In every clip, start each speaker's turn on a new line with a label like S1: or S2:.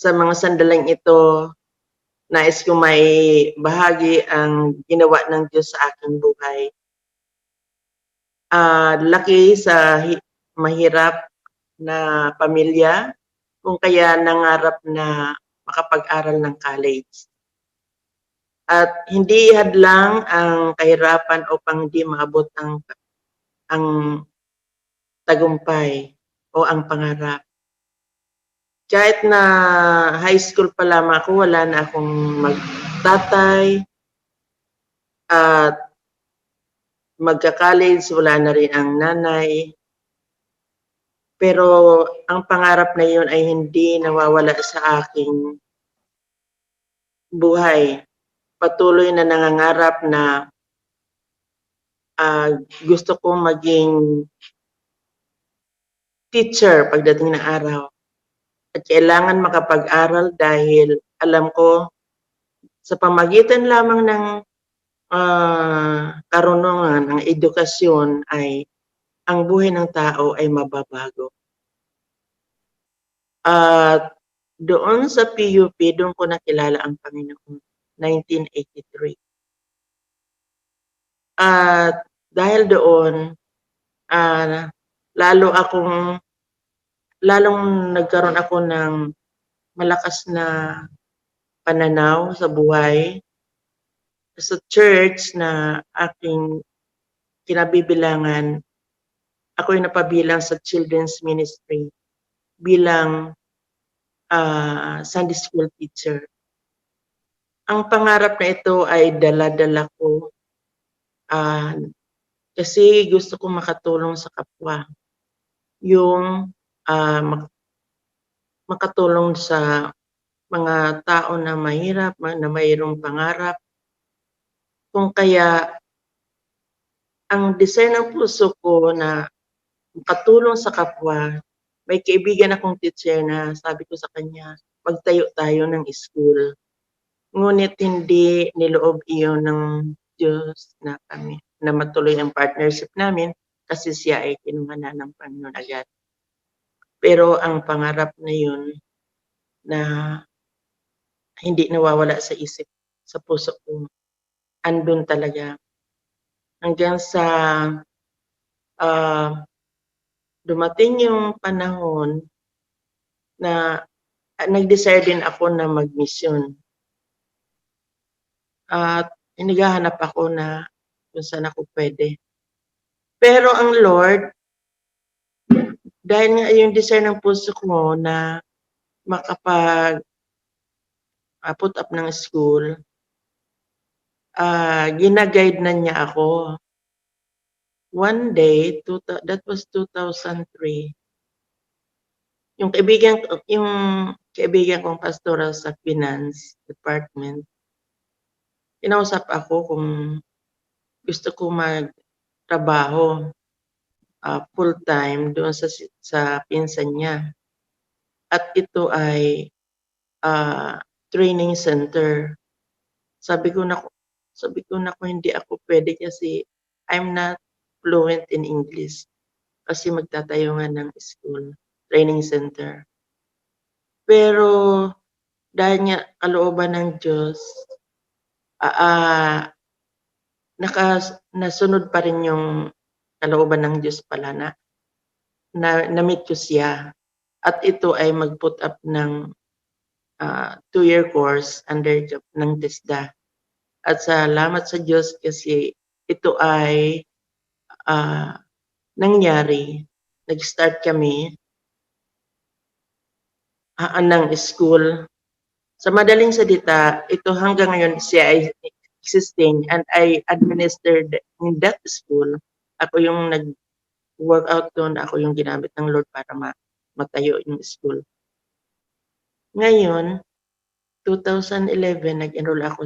S1: Sa mga sandaling ito, nais ko maibahagi ang ginawa ng Diyos sa aking buhay. Laki sa mahirap na pamilya, kung kaya nangarap na makapag-aral ng college. At hindi hadlang ang kahirapan upang di maabot ang tagumpay o ang pangarap. Kahit na high school pa lamang ako, wala na akong magtatay at magka-college, wala na rin ang nanay. Pero ang pangarap na yun ay hindi nawawala sa aking buhay. Patuloy na nangangarap na gusto kong maging teacher pagdating ng araw. At kailangan makapag-aral dahil alam ko sa pamagitan lamang ng karunungan, ng edukasyon ay ang buhay ng tao ay mababago. At doon sa PUP, doon ko nakilala ang Panginoon, 1983. At dahil doon, lalong nagkaroon ako ng malakas na pananaw sa buhay. Sa church na aking kinabibilangan, ako'y napabilang sa children's ministry bilang Sunday school teacher. Ang pangarap na ito ay dala-dala ko kasi gusto ko makatulong sa kapwa. Yung makatulong sa mga tao na mahirap, na mayroong pangarap. Kung kaya ang desire ng puso ko na makatulong sa kapwa, may kaibigan akong teacher na sabi ko sa kanya, magtayo tayo ng school. Ngunit hindi niloob iyon ng Diyos na kami, na matuloy ang partnership namin kasi siya ay kinuha na ng Panginoon agad. Pero ang pangarap na yun na hindi nawawala sa isip, sa puso ko, andun talaga. Hanggang sa dumating yung panahon na nag-desire din ako na mag-mission. At naghahanap ako na kung saan ako pwede. Pero ang Lord, dahil nga yung desire ng puso ko na makapag-put up ng school, gina-guide na niya ako. One day, that was 2003, yung kaibigan kong pastoral sa finance department, kinausap ako kung gusto ko magtrabaho full-time doon sa pinsan niya. At ito ay training center. Sabi ko na hindi ako pwede kasi I'm not fluent in English. Kasi magtatayo nga ng school, training center. Pero dahil nga kalooban ng Diyos, nasunod pa rin yung kalooban ng Diyos pala na-meet ko siya. At ito ay mag-put up ng 2-year course under ng TESDA. At salamat sa Diyos kasi ito ay nangyari. Nag-start kami ng school. Sa madaling salita, ito hanggang ngayon siya ay existing and I administered in that school. Ako yung nag-work out doon, ako yung ginamit ng Lord para matayo yung school. Ngayon, 2011, nag-enroll ako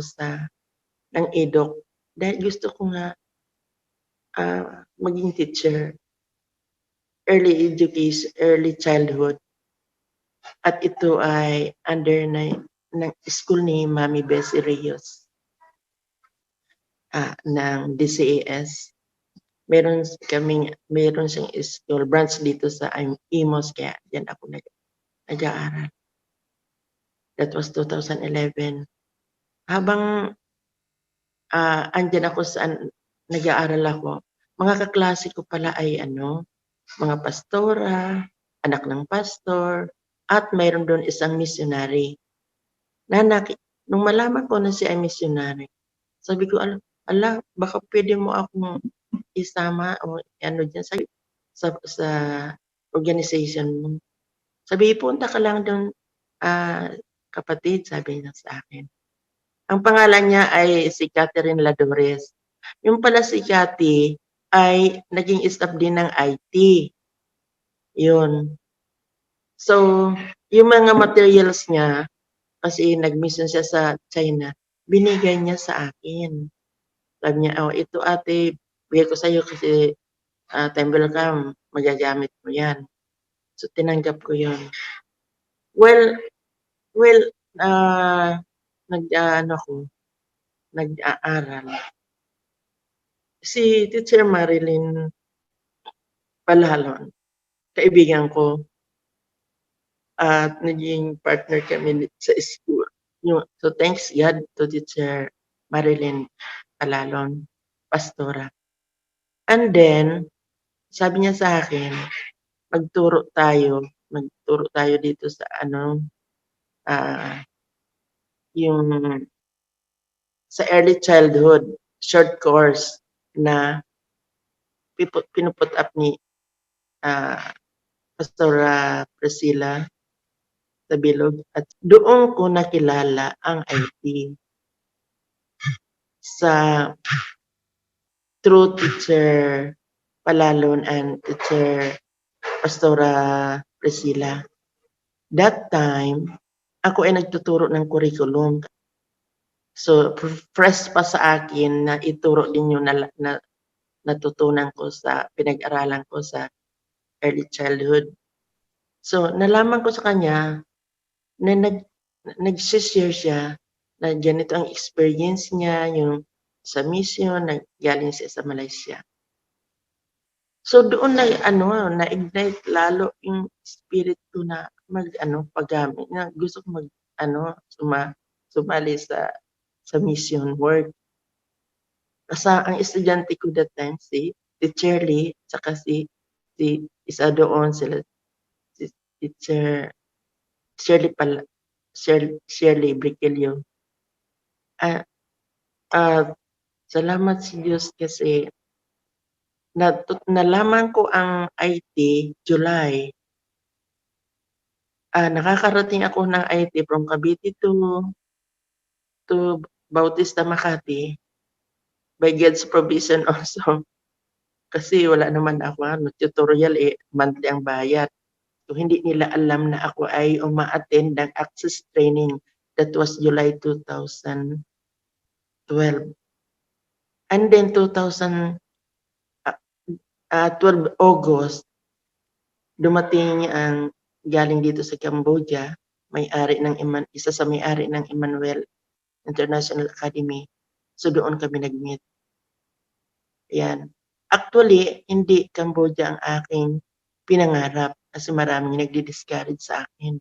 S1: ng EDOC dahil gusto ko nga maging teacher, early education, early childhood. At ito ay under ng school ni Mami Bessie Reyes ng DCAS. Meron siyang school branch dito sa Imos, kaya diyan ako nag-aaral. That was 2011. Habang, andiyan ako saan nag-aaral ako, mga kaklase ko pala ay ano, mga pastora, anak ng pastor, at mayroon do'n isang missionary. Na nung malaman ko na siya ay missionary, sabi ko, "Hala, baka puwede mo akong isama o ano diyan sa organization mo." Sabi, "Punta ka lang do'n, kapatid," sabi niya sa akin. Ang pangalan niya ay si Catherine Ladores. Yung pala si Cathy ay naging staff din ng IT, yun. So, yung mga materials niya, kasi nag-mission siya sa China, binigay niya sa akin. Sabi niya, "Oh, ito ate, bigay ko sa'yo kasi, time welcome, magagamit mo 'yan." So, tinanggap ko 'yun. Well well, ah, nag-aano ako, nag-aaral. Si Teacher Marilyn Palalon, kaibigan ko at naging partner kami sa school. So, thanks God to Teacher Marilyn Palalon, pastora. And then, sabi niya sa akin, magturo tayo dito sa ano, ah, yung sa early childhood short course na pinu-put up ni, ah, Pastora Priscilla Tabilog at doon ko nakilala ang IT sa through Teacher Palalon and Teacher Pastora Priscilla. That time, ako ay nagtuturo ng curriculum. So, fresh pa sa akin na ituro din yung natutunan ko sa pinag-aralan ko sa early childhood. So, nalaman ko sa kanya na nagse-share siya na ganito ang experience niya, yung sa mission, galing siya sa Malaysia. So, doon na-ignite lalo yung spirit ko na paggamit na gusto ko sumali sa mission work. Ang estudyante ko that time si Teacher Lee, tsaka si isa doon sila si Teacher Shirley Briquelio. Salamat sa Diyos kasi nalaman ko ang IT July. Nakakarating ako ng IT from Cavite to Bautista, Makati by God's provision also. Kasi wala naman ako tutorial, monthly ang bayad. So, hindi nila alam na ako ay uma-attend ng access training. That was July 2012. And then 2012 August, dumating ang galing dito sa Cambodia, isa sa may-ari ng Emmanuel International Academy. So, doon kami nag-meet. Ayan. Actually, hindi Cambodia ang aking pinangarap kasi maraming nagdi-discourage sa akin.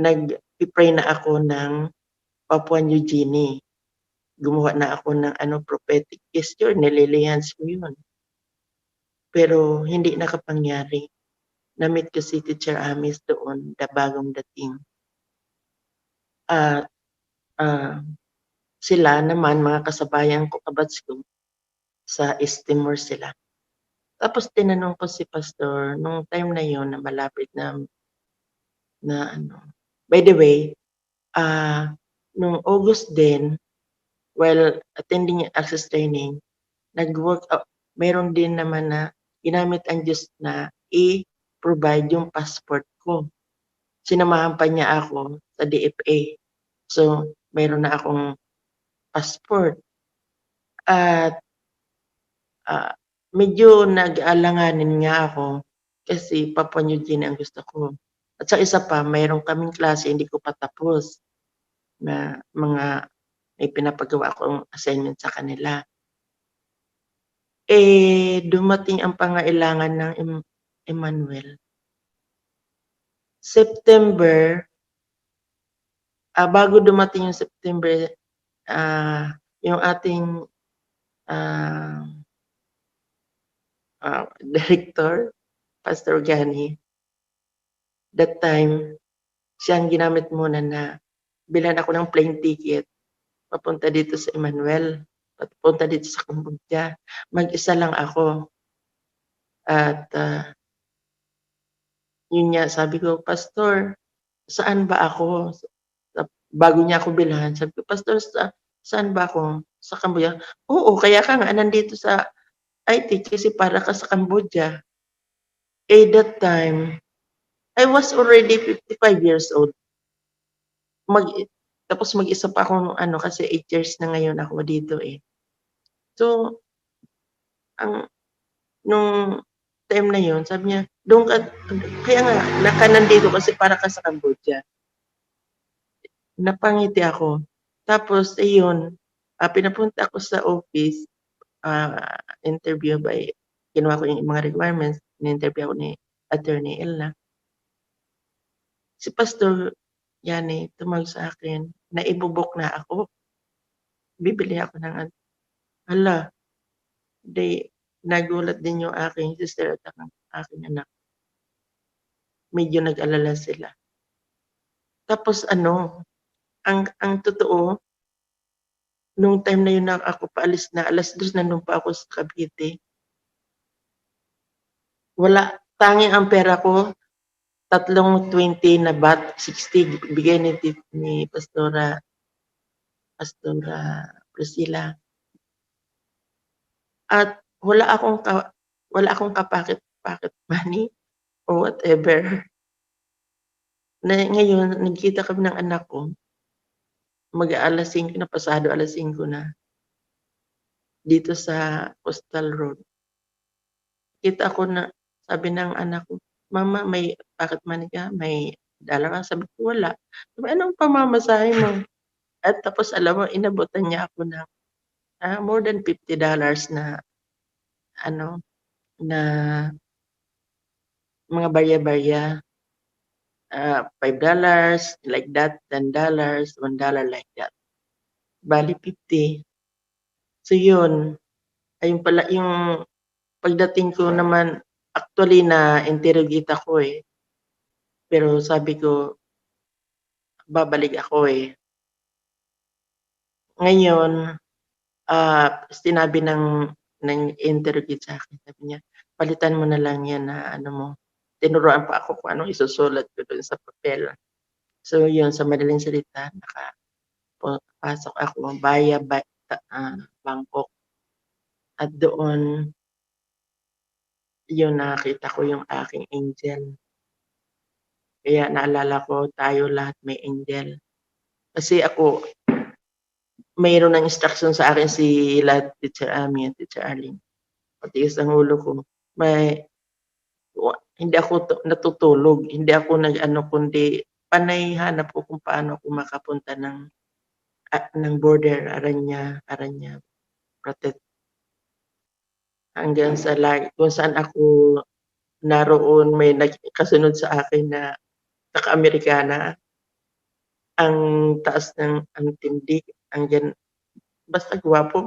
S1: Nag-pray na ako ng Papua New Guinea. Gumawa na ako ng prophetic gesture, nililihans ko yun. Pero hindi nakapangyari. Na-meet ko si Teacher Amis doon, bagong dating. Sila naman, mga kasabayan ko, kabats ko, sa East Timor sila. Tapos tinanong ko si Pastor, nung time na yon na malapit na By the way, nung August din, while attending access training, mayroon din naman na ginamit ang Diyos na i-provide yung passport ko. Sinamahan pa niya ako sa DFA. So, mayroon na akong passport. At medyo nag-alanganin nga ako kasi Papua New Guinea ang gusto ko. At sa isa pa, mayroon kaming klase hindi ko pa tapos na may pinapagawa akong assignment sa kanila. Dumating ang pangailangan ng Emmanuel. September bago dumating yung September, yung ating, ah, director, Pastor Gani, that time, siya ang ginamit muna na bilhan ako ng plane ticket papunta dito sa Emmanuel, papunta dito sa Cambodia. Mag-isa lang ako at, yun nga sabi ko, "Pastor, saan ba ako?" Bago niya ako bilhan, sabi ko, "Pastor, saan ba ako? Sa Cambodia?" "Oo, kaya ka nga nandito sa IT kasi para ka sa Cambodia." That time, I was already 55 years old. Mag Tapos mag-isa pa akong ano, kasi 8 years na ngayon ako dito, eh. So, ang nung time na yun sabi niya, "Do'n ka." Kaya nga nandito kasi para ka sa Cambodia. Napangiti ako. Tapos iyon, pinapunta ako sa office, interview kinuha ko yung mga requirements, in-interview ako ni Attorney Elna. Si Pastor Yani tumawag sa akin, naibo-book na ako. Bibili ako ng ano. Hala, 'di nagulat din yung aking sister at saka aking anak. Medyo nag-alala sila. Tapos ano, ang totoo, nung time na yun na ako paalis na, 2:00 nandun pa ako sa Cavite. Wala, tanging ang pera ko, 320 na baht, 60 bigay ni Pastora Priscilla. At wala akong ka-pocket money or whatever. Na ngayon nagkita kami ng anak ko, mag-a-alas-5 na, pasado 5:00 na, dito sa Coastal Road. Kita ko na sabi ng anak ko, "Mama, may pocket money ka? May dollar ka?" Sabi ko, "Wala." Sabi, "Anong pamamasahe mo?" At tapos alam mo, inabutan niya ako ng, more than $50 na ano, na mga barya-barya. $5 like that, $10, $1 like that. Bale 50. So yun, ayun pala yung pagdating ko naman, actually na-interrogate ako, eh. Pero sabi ko, babalik ako, eh. Ngayon, sinabi ng interrogate sa'kin, sabi niya, "Palitan mo na lang 'yan na ano mo." Tinuruan pa ako kung anong isusulat ko dun sa papel. So yun, sa madaling salita, pasok ako via Bangkok, at doon, yun nakita ko yung aking angel. Kaya naalala ko tayo lahat may angel. Kasi ako, mayroon ng instruction sa akin Teacher Ami at Teacher Arlene, matigas ang ulo ko. Hindi ako natutulog, hindi ako nag-ano, kundi panay hanap ko kung paano ako makapunta ng border, Aranya, Protect, hanggang sa kung saan ako naroon, may kasunod sa akin na naka-Amerikana, ang taas ang tindi, basta gwapo,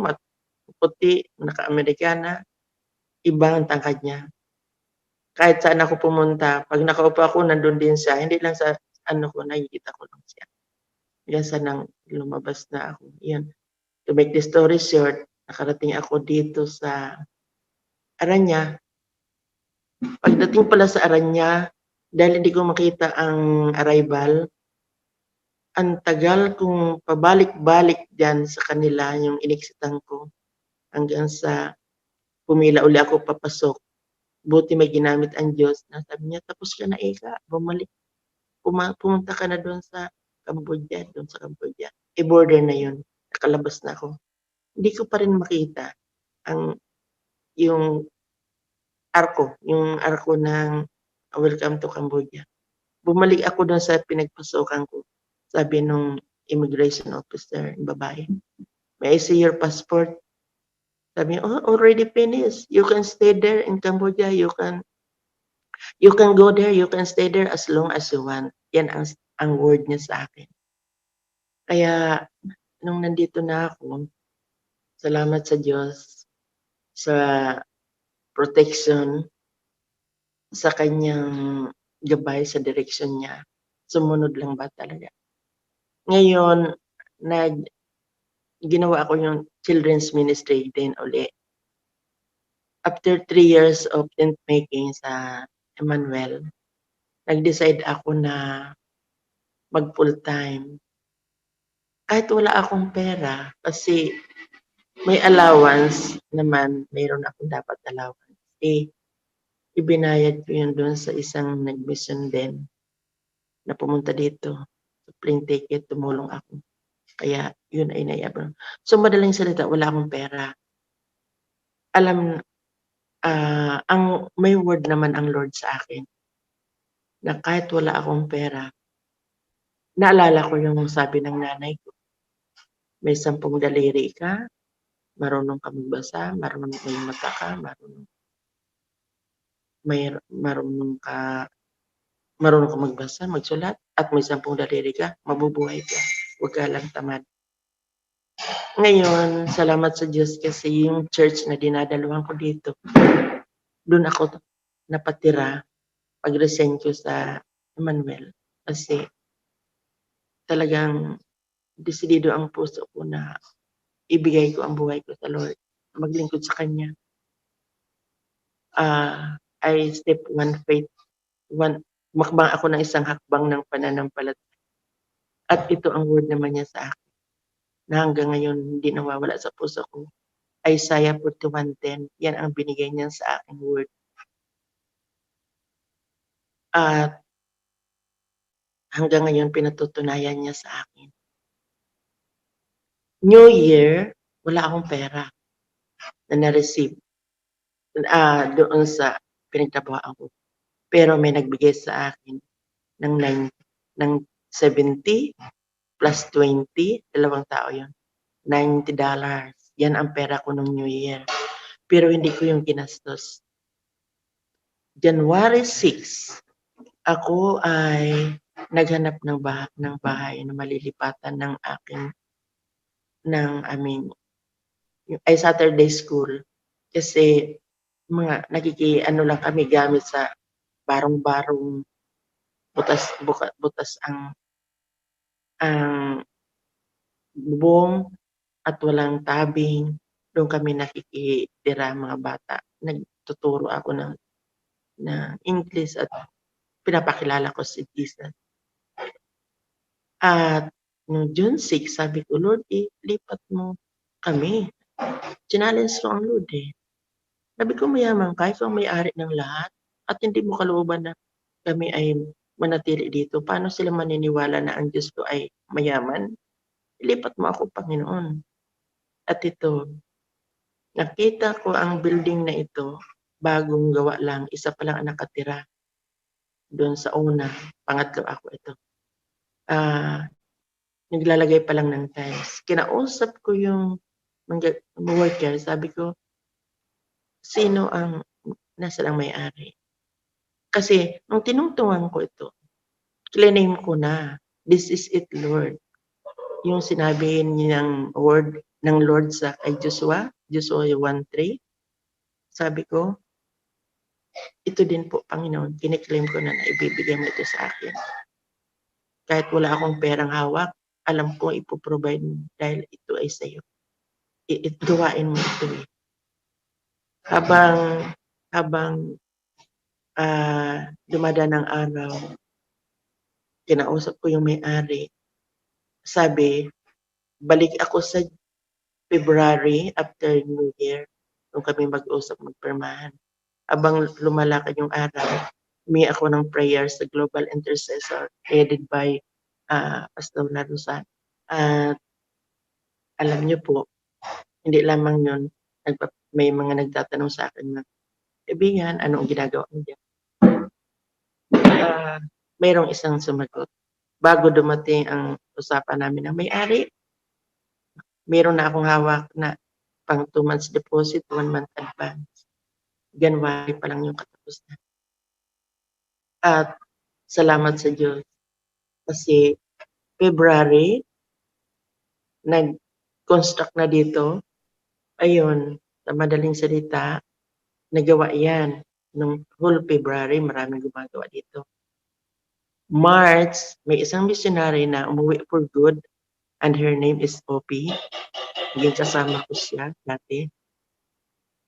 S1: puti, naka-Amerikana, iba ang tangkad niya. Kahit saan ako pumunta, 'pag nakaupo ako nandun din siya, hindi lang sa ano ko, nakikita ko lang siya. Hanggang sa lumabas na ako, 'yun. To make the story short, nakarating ako dito sa Aranya. Pagdating pala sa Aranya, dahil hindi ko makita ang arrival, ang tagal kong pabalik-balik diyan sa kanila, yung inexitan ko, hanggang sa pumila uli ako papasok. Buti may ginamit ang Diyos na sabi niya, "Tapos ka na, Eka, bumalik, pumunta ka na dun sa Cambodia." Border na yun, nakalabas na ako. Hindi ko pa rin makita ang yung arko ng Welcome to Cambodia. Bumalik ako dun sa pinagpasokan ko. Sabi nung immigration officer, yung babae, "May I see your passport?" Sabi niya, "Oh, already finished. You can stay there in Cambodia. You can go there, you can stay there as long as you want." Yan ang word niya sa akin. Kaya nung nandito na ako, salamat sa Diyos sa protection, sa kanyang gabay sa direksyon niya. Sumunod lang ba talaga. Ngayon, nag ginawa ko yung children's ministry din uli. After 3 years of tent making sa Emmanuel, nag-decide ako na mag full-time. Kahit wala akong pera kasi may allowance naman, mayroon akong dapat allowance. Ibinayad ko yun dun sa isang nag-mission din na pumunta dito. Plane ticket, tumulong ako. Kaya yun ay naiabot. So madaling salita, wala akong pera. Alam, ang may word naman ang Lord sa akin na kahit wala akong pera, naalala ko yung sabi ng nanay ko, may 10 daliri ka, marunong ka magbasa, marunong may mata ka, marunong ka magbasa, magsulat, at may 10 daliri ka, mabubuhay ka. Huwag ka lang tamad. Ngayon, salamat sa Diyos kasi yung church na dinadaluhan ko dito, doon ako napatira pag-resign ko sa Emmanuel. Kasi talagang desidido ang puso ko na ibigay ko ang buhay ko sa Lord, maglingkod sa Kanya. I step makbang ako ng isang hakbang ng pananampalataya. At ito ang word naman niya sa akin na hanggang ngayon hindi nawawala sa puso ko. Isaiah 41:10, yan ang binigay niya sa aking word. At hanggang ngayon pinatutunayan niya sa akin. New Year, wala akong pera na na-receive doon sa pinagtrabahoan ko. Pero may nagbigay sa akin ng 70 plus 20, dalawang tao yun, $90. Yan ang pera ko nung New Year. Pero hindi ko yung ginastos. January 6, ako ay naghanap ng bahay na malilipatan ng Saturday school. Kasi mga lang kami gamit sa barong-barong, butas ang bubong at walang tabing. Doon kami nakikitira mga bata. Nagtuturo ako ng English at pinapakilala ko si Jesus. At noong June 6, sabi ko, Lord, lipat mo kami. Challenge ko ang Lord eh. Sabi ko, mayaman ka, ikaw ang may-ari ng lahat at hindi mo kalooban na kami ay manatili dito. Paano sila maniniwala na ang Diyos ko ay mayaman? Ilipat mo ako, Panginoon. At ito, nakita ko ang building na ito, bagong gawa lang, isa pa lang ang nakatira. Doon sa una, pangatlo ako ito. Naglalagay pa lang ng tiles. Kinausap ko yung worker, sabi ko, sino ang nasa lang may-ari? Kasi nung tinungtungan ko ito, claim ko na, this is it, Lord. Yung sinabi niyang word ng Lord sa kay Joshua 1:3, sabi ko, ito din po, Panginoon, kiniklaim ko na ibibigay mo ito sa akin. Kahit wala akong perang hawak, alam ko ipoprovide mo dahil ito ay sa'yo. Gawain mo ito eh. Habang dumadaan ang araw, kinausap ko yung may-ari. Sabi, balik ako sa February after New Year nung kami mag-usap magpirmahan. Habang lumalakad yung araw, humingi ako ng prayer sa Global Intercessor headed by Pastor Larusan. At alam niyo po, hindi lamang yun, may mga nagtatanong sa akin na, kaibigan, ano ang ginagawa mo dyan? Mayroong isang sumagot. Bago dumating ang usapan namin ng may-ari, mayroon na akong hawak na pang 2 months deposit, 1 month advance. January pa lang yung katapusan. At salamat sa Diyos. Kasi February, nag-construct na dito. Ayun, sa madaling salita, nagawa 'yan nung whole February, maraming gumagawa dito. March, may isang missionary na umuwi for good and her name is Opie. Naging kasama ko siya dati.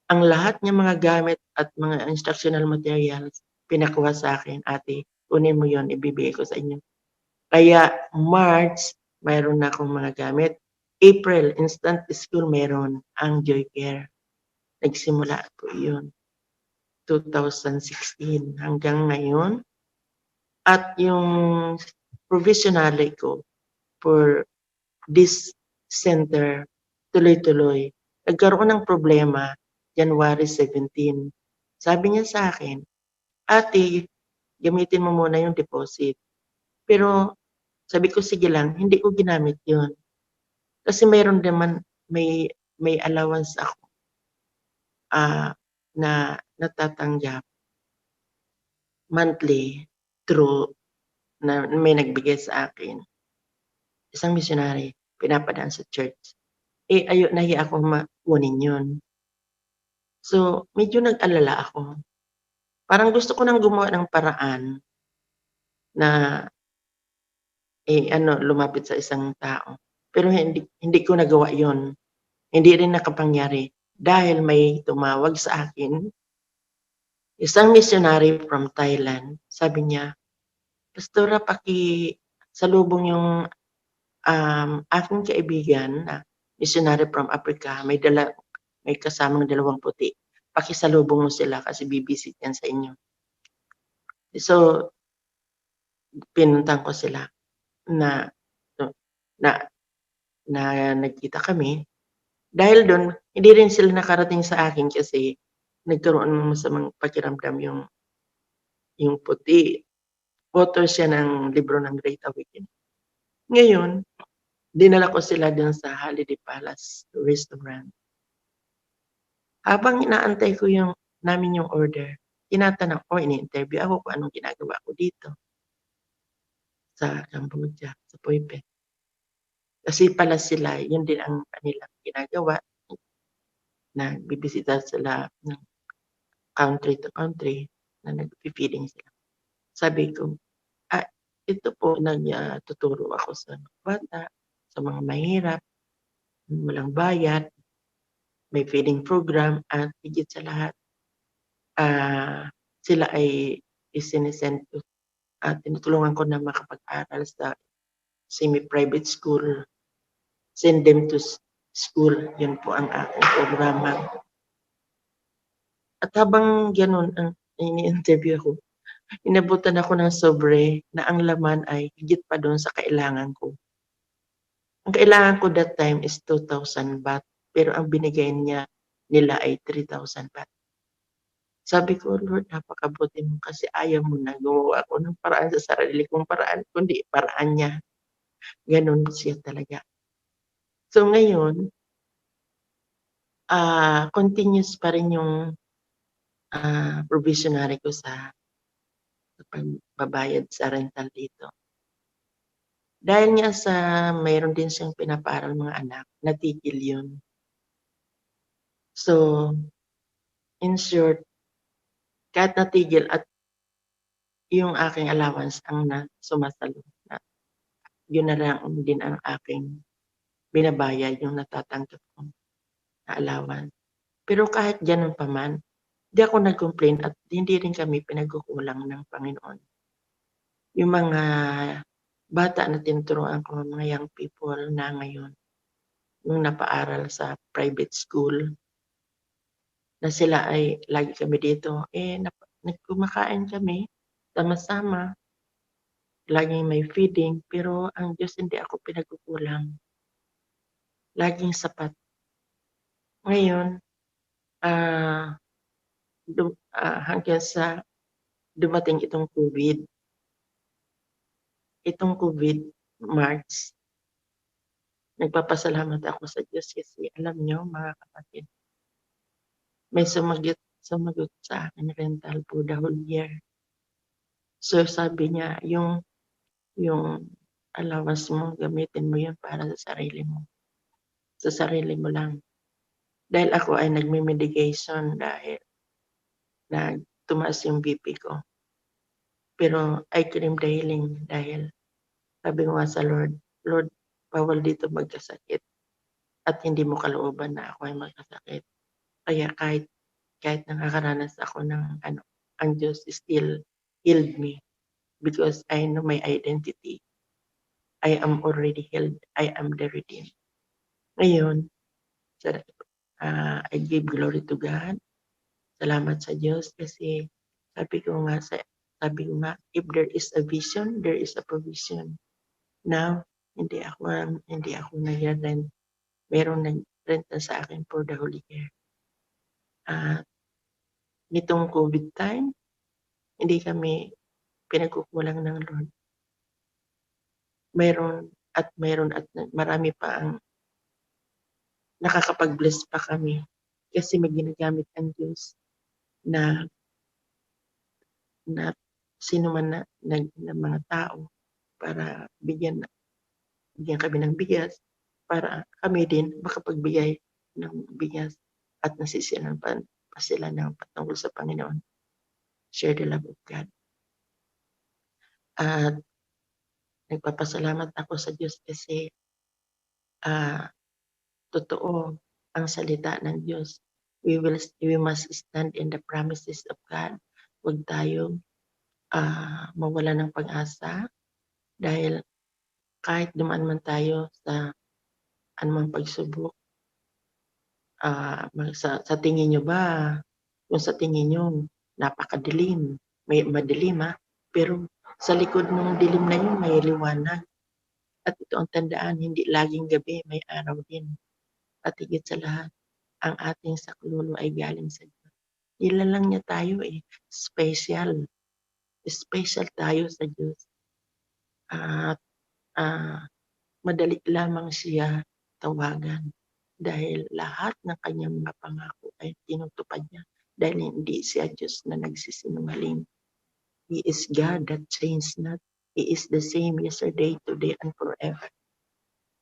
S1: Ang lahat niyang mga gamit at mga instructional materials pinakuha sa akin, "Ate, kunin mo 'yon, ibibigay ko sa inyo." Kaya March, mayroon na akong mga gamit. April, instant school meron, ang Joy Care. Nagsimula po 'yun, 2016 hanggang ngayon. At yung provisionally ko for this center, tuloy-tuloy. Nagkaroon ng problema January 17. Sabi niya sa akin, "Ate, gamitin mo muna yung deposit." Pero sabi ko, "Sige lang." Hindi ko ginamit 'yun. Kasi meron naman may allowance ako, na natatanggap monthly through na may nagbigay sa akin, isang missionary, pinapadaan sa church. Nahiya akong kunin 'yun. So, medyo nag-alala ako. Parang gusto ko ng gumawa ng paraan na, lumapit sa isang tao. Pero hindi ko nagawa 'yun. Hindi rin nakapangyari dahil may tumawag sa akin, isang missionary from Thailand. Sabi niya, "Pastora, pakisalubong yung, aking kaibigan na missionary from Africa, may kasamang dalawang puti. Pakisalubong mo sila kasi bibisit yan sa inyo." So, pinuntahan ko sila na na na nagkita kami. Dahil dun, hindi rin sila nakarating sa akin kasi nagkaroon ng masamang pakiramdam yung puti. Author siya ng libro ng Great Awakening. Ngayon, dinala ko sila dun sa Holiday Palace Restaurant. Habang inaantay ko namin yung order, tinatanong ko, ini-interview ako kung anong ginagawa ko dito sa Cambodia, sa Poipet. Kasi pala sila, yun din ang kanilang ginagawa, nagbibisita sila ng country to country na nagfi-feeding sila. Sabi ko, ito po tuturo ako sa mga bata, sa mga mahirap, walang bayad, may feeding program at higit sa lahat, sila ay isinesend ko at tinutulungan ko na makapag-aral sa semi-private school. Send them to school, yun po ang aking programa. At habang gano'n ang ini-interview ako, inabutan ako ng sobre na ang laman ay higit pa do'n sa kailangan ko. Ang kailangan ko that time is 2,000 baht, pero ang binigay nila ay 3,000 baht. Sabi ko, "Lord, napakabuti mo kasi ayaw mo na gumawa ako ng paraan sa sarili kong paraan, kundi paraan niya." Gano'n siya talaga. So ngayon, continuous pa rin yung, provisionary ko sa pagbabayad sa rental dito. Dahil nga sa mayroon din siyang pinapaaral mga anak, natigil yun. So, in short, kahit natigil at yung aking allowance ang sumasalo na yun na lang din ang aking binabayad, yung natatanggap kong na allowance. Pero kahit gano'n pa man, di ako nag-complain at hindi rin kami pinagkukulang ng Panginoon. Yung mga bata na tinuturuan ko, mga young people na ngayon, yung napaaral sa private school, na sila ay lagi kami dito, kumakain kami, sama-sama, laging may feeding, pero ang Diyos hindi ako pinagkukulang. Laging sapat. Ngayon, ah, hanggang sa dumating itong COVID. Itong COVID, March, nagpapasalamat ako sa Diyos kasi alam niyo mga kapatid, may sumagot sa akin rental for the whole year. So sabi niya, yung allowance mo gamitin mo yun para sa sarili mo. sa sarili mo lang. Dahil ako ay nagme-medication dahil tumaas yung BP ko. Pero I claim the healing dahil sabi ko nga sa Lord, Lord, bawal dito magkasakit at hindi mo kalooban na ako ay magkasakit. Kaya kahit nakakaranas ako ng ang Diyos still healed me because I know my identity. I am already healed. I am the redeemed. Ngayon, I give glory to God. Salamat sa Diyos kasi sabi ko nga, if there is a vision, there is a provision. Now, hindi ako nag-rent. Merong nag-rent na sa akin for the Holy Year. Nitong COVID time, hindi kami pinagkukulang ng Lord. Mayroon at marami pa ang nakakapag-bless pa kami kasi may ginagamit ang Diyos na sino man na mga tao para bigyan kami ng bigas para kami din makapagbigay ng bigas at nasisiyahan pa sila ng patungkol sa Panginoon. Share the love of God. At nagpapasalamat ako sa Diyos kasi totoo ang salita ng Diyos. We must stand in the promises of God. Huwag tayong mawala ng pag-asa dahil kahit dumaan man tayo sa anumang pagsubok, sa tingin nyo ba, kung sa tingin nyo napakadilim, madilim pero sa likod ng dilim na yun may liwanag. At ito ang tandaan, hindi laging gabi, may araw din. At higit sa lahat, ang ating saklolo ay galing sa Diyos. Nilalang niya tayo special. Special tayo sa Diyos. At madali lamang siya tawagan dahil lahat ng kanyang mga pangako ay tinutupad niya dahil hindi siya Diyos na nagsisinungaling. He is God that changed not. He is the same yesterday, today, and forever.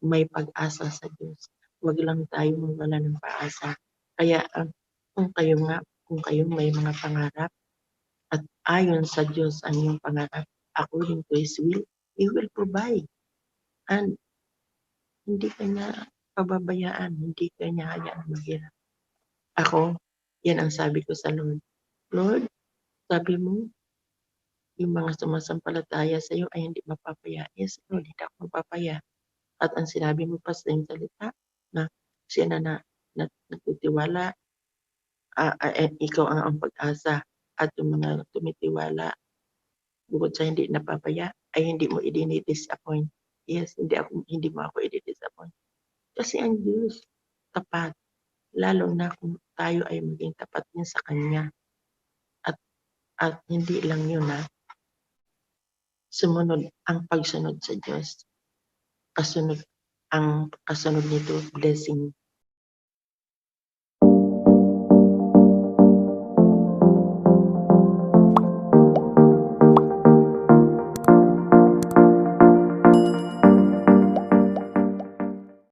S1: May pag-asa sa Diyos. Huwag lang tayo wala ng pag-asa. Kaya kung kayo may mga pangarap at ayon sa Diyos ang iyong pangarap, according to His will, He will provide. And hindi kanya pababayaan, hindi kanya hayaan maghirap. Ako, yan ang sabi ko sa Lord. Lord, sabi mo, yung mga sumasampalataya sa iyo ay hindi mapapaya. Yes, Lord, hindi ako mapapaya. At ang sinabi mo pa sa iyong salita, na siya na nagtitiwala, ikaw ang pag-asa. At yung mga tumitiwala, bukod sa hindi napapaya, ay hindi mo i-disappoint. Yes, hindi mo ako i-disappoint. Kasi ang Diyos, tapat. Lalo na kung tayo ay maging tapat din sa Kanya. At hindi lang yun sumunod ang pagsunod sa Diyos. Ang kasunod nito, blessing